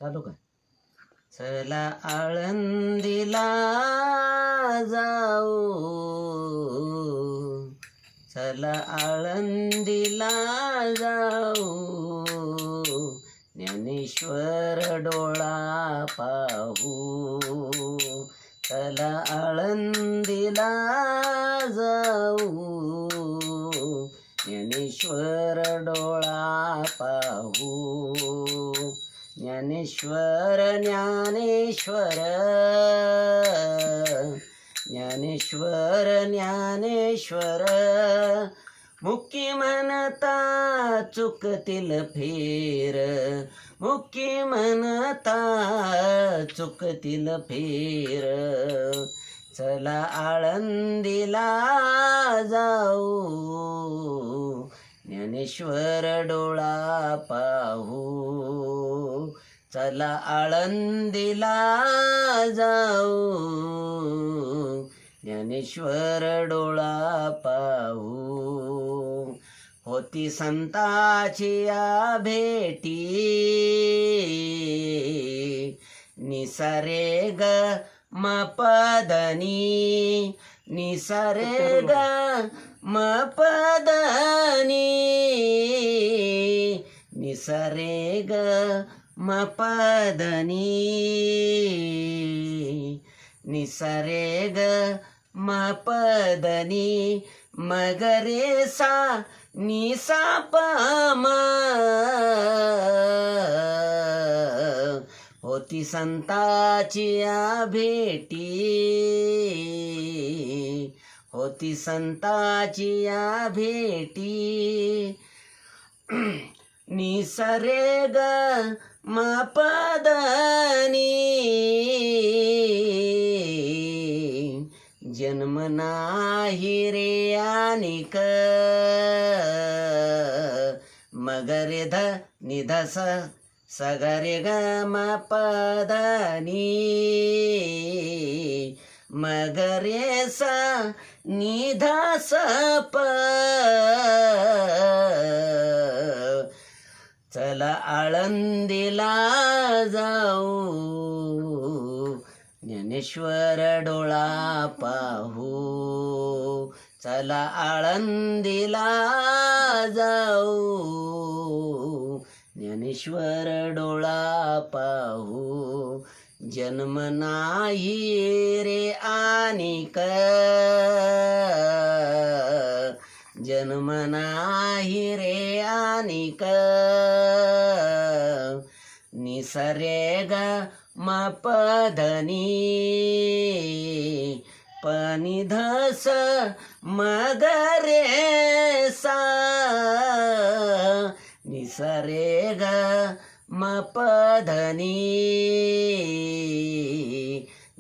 चालू का? चला आळंदीला जाऊ, चला आळंदीला जाऊ, ज्ञानेश्वर डोळा पाहू. चला आळंदीला जाऊ, ज्ञानेश्वर डोळा पाहू. ज्ञानेश्वर ज्ञानेश्वर ज्ञानेश्वर ज्ञानेश्वर, मुक्की म्हणता चुकतील फेर, मुक्की म्हणता चुकतील फेर. चला आळंदीला जाऊ, ज्ञानेश्वर डोळा पाहू. चला आळंदीला जाऊ, ज्ञानेश्वर डोळा पाहू. होती संताची या भेटी, निसारे ग मपदनी, निसारे ग मपदनी, निसारे ग मपदनी, निसारे ग मपदनी, मगरे सा निसा पम. होती संताची या भेटी, होती संताची या भेटी, निसरे ग मपदनी, जन्म नाही रे आनिक, मगरे ध निधस सगरे ग मपदनी, मगरे स निधस प. चला आळंदीला जाऊ, ज्ञानेश्वर डोळा पाहू. चला आळंदीला जाऊ, ज्ञानेश्वर डोळा पाहू. जन्म नाही रे आनिक, जन्म नाही रे आनिक, निसरे ग मपदनी, पनिधस मगरे सा, निसरे ग मपदनी,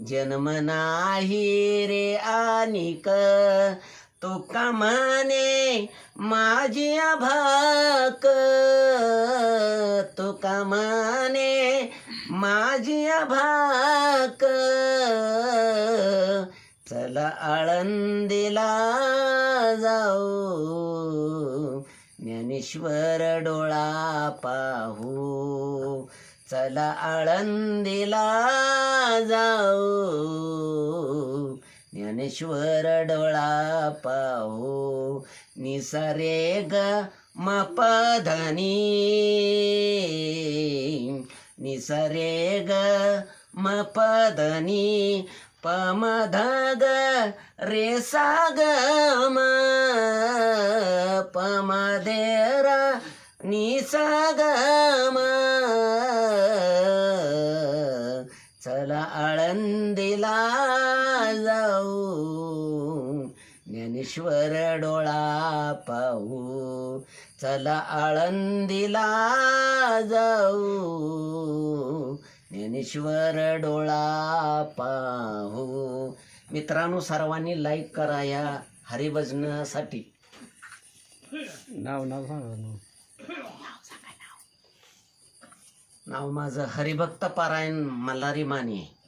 जन्म नाही रे आनिक. तुका म्हणे माझी भाक, तुका म्हणे माझी भाक. चला आळंदीला जाऊ, ज्ञानेश्वर डोळा पाहू. चला आळंदीला जाऊ, ज्ञानेश्वर डोळा पाहू. निसरे ग मपधनी, निसरे ग मपधनी, पमधग रे सागम, पमधेरा निसगम. चला आळंदीला जाऊ, ज्ञानेश्वर डोळा पाहू. चला आळंदीला जाऊ, ज्ञानेश्वर डोळा पाहू. मित्रांनो, सर्वांनी लाईक करा या हरिभजनासाठी. नाव नाव सांगा. नाव माझं हरिभक्त पारायण मल्हारी माने.